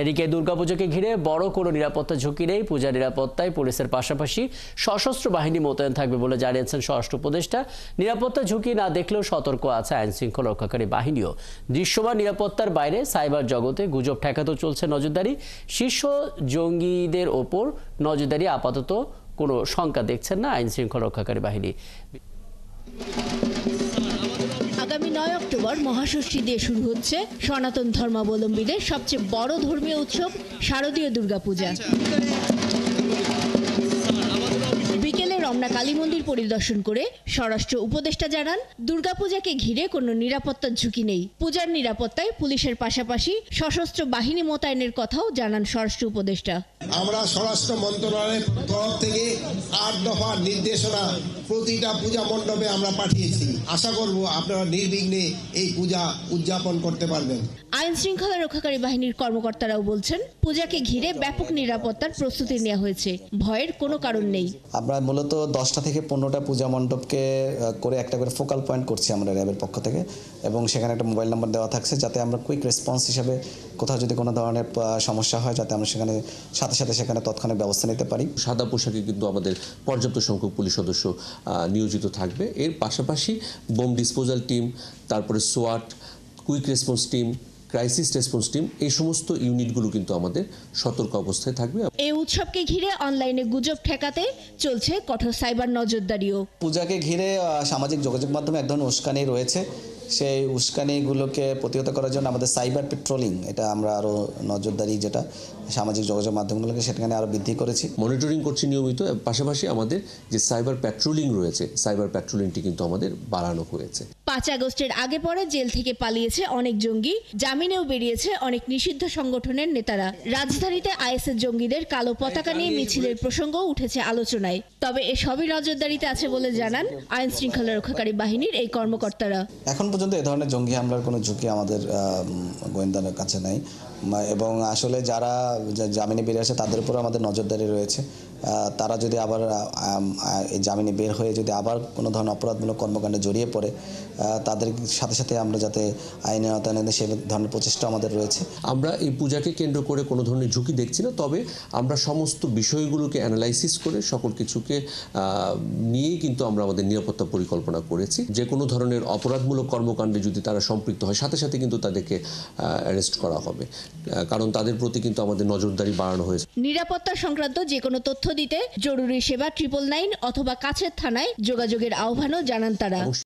এদিকে দুর্গাপুজোকে ঘিরে বড় কোনো নিরাপত্তা ঝুঁকি নেই। পূজা নিরাপত্তায় পুলিশের পাশাপাশি সশস্ত্র বাহিনী মোতায়েন থাকবে বলে জানিয়েছেন স্বরাষ্ট্র উপদেষ্টা। নিরাপত্তা ঝুঁকি না দেখলেও সতর্ক আছে আইন শৃঙ্খলা রক্ষাকারী বাহিনীও। দৃশ্যমান নিরাপত্তার বাইরে সাইবার জগতে গুজব ঠেকাতেও চলছে নজরদারি। শীর্ষ জঙ্গিদের ওপর নজরদারি আপাতত কোনো শঙ্কা দেখছেন না আইন শৃঙ্খলা রক্ষাকারী বাহিনী। আগামী 9 অক্টোবর মহাষষ্ঠী দিয়ে শুরু হচ্ছে সনাতন ধর্মাবলম্বীদের সবচেয়ে বড় ধর্মীয় উৎসব শারদীয় দুর্গাপূজা। বিকেলে রমনা কালী মন্দির পরিদর্শন করে স্বরাষ্ট্র উপদেষ্টা জানান, দুর্গাপূজাকে ঘিরে কোনো নিরাপত্তার ঝুঁকি নেই। পূজার নিরাপত্তায় পুলিশের পাশাপাশি সশস্ত্র বাহিনী মোতায়েনের কথাও জানান স্বরাষ্ট্র উপদেষ্টা। আমরা স্বরাষ্ট্র মন্ত্রণালয়ের তরফ থেকে 8 দফা নির্দেশনা প্রতিটা পূজা মণ্ডপে আমরা পাঠিয়েছি। আশা করব আপনারা নির্বিঘ্নে এই পূজা উদযাপন করতে পারবেন। আইন শৃঙ্খলা রক্ষাকারী বাহিনীর কর্মকর্তারাও বলছেন, পূজাকে ঘিরে ব্যাপক নিরাপত্তার প্রস্তুতি নেওয়া হয়েছে, ভয়ের কোনো কারণ নেই। আমরা মূলত 10টা থেকে 15টা পূজা মণ্ডপকে করে একটা করে ফোকাল পয়েন্ট করছি আমরা র্যাবের পক্ষ থেকে, এবং সেখানে একটা মোবাইল নাম্বার দেওয়া থাকছে যাতে আমরা কুইক রেসপন্স হিসেবে কোথাও যদি কোনো ধরনের সমস্যা হয় যাতে আমরা সেখানে সাথে সাথে সেখানে তৎক্ষণাৎ ব্যবস্থা নিতে পারি। সাদা পোশাকে কিন্তু আমাদের পর্যাপ্ত সংখ্যক পুলিশ সদস্য নিয়োজিত থাকবে। এর পাশাপাশি বোম ডিসপোজাল টিম, তারপরে সোয়াট, quick response team, crisis response team, এই সমস্ত ইউনিটগুলো কিন্তু আমাদের সতর্ক অবস্থায় থাকবে। এই উৎসবকে ঘিরে অনলাইনে গুজব ঠেকাতে চলছে কঠোর সাইবার নজরদারিও। পূজাকে ঘিরে সামাজিক যোগাযোগ মাধ্যমে এক ধরনের উস্কানি রয়েছে। সেই উস্কানিগুলোকে প্রতিহত করার জন্য আমাদের সাইবার পেট্রোলিং, এটা আমরা আরও নজরদারি যেটা সামাজিক যোগাযোগ মাধ্যমগুলোকে সেখানে আরও বৃদ্ধি করেছি, মনিটরিং করছি নিয়মিত। পাশাপাশি আমাদের যে সাইবার প্যাট্রোলিং রয়েছে, সাইবার প্যাট্রোলিংটি কিন্তু আমাদের বাড়ানো হয়েছে। 5 আগস্টের আগে পরে জেল থেকে পালিয়েছে অনেক জঙ্গি, জামিনেও বেরিয়েছে অনেক নিষিদ্ধ সংগঠনের নেতারা। রাজধানীতে আইএসের জঙ্গিদের কালো পতাকা নিয়ে মিছিলের প্রসঙ্গও উঠেছে আলোচনায়। তবে এসবই নজরদারিতে আছে বলে জানান আইন শৃঙ্খলা রক্ষাকারী বাহিনীর এই কর্মকর্তারা। এখন পর্যন্ত এ ধরনের জঙ্গি হামলার কোনো ঝুঁকি আমাদের গোয়েন্দার কাছে নাই, এবং আসলে যারা জামিনে বেরিয়ে আসে তাদের উপর আমাদের নজরদারি রয়েছে। তারা যদি আবার এই জামিনে বের হয়ে যদি আবার কোনো ধরনের অপরাধমূলক কর্মকাণ্ডে জড়িয়ে পড়ে, তাদের সাথে সাথে আমরা যাতে আইনের আওতায় এনে সে ধরনের প্রচেষ্টা আমাদের রয়েছে। আমরা এই পূজাকে কেন্দ্র করে কোনো ধরনের ঝুঁকি দেখছি না, তবে আমরা সমস্ত বিষয়গুলোকে অ্যানালাইসিস করে সকল কিছুকে নিয়েই কিন্তু আমরা আমাদের নিরাপত্তা পরিকল্পনা করেছি। যে কোনো ধরনের অপরাধমূলক কর্মকাণ্ডে যদি তারা সম্পৃক্ত হয়, সাথে সাথে কিন্তু তাদেরকে অ্যারেস্ট করা হবে, কারণ তাদের প্রতি কিন্তু আমাদের নজরদারি বাড়ানো হয়েছে। নিরাপত্তা সংক্রান্ত যে কোনো তথ্য দিতে জরুরি সেবা 999 অথবা কাছের থানায় যোগাযোগের আহ্বানও জানান তারা।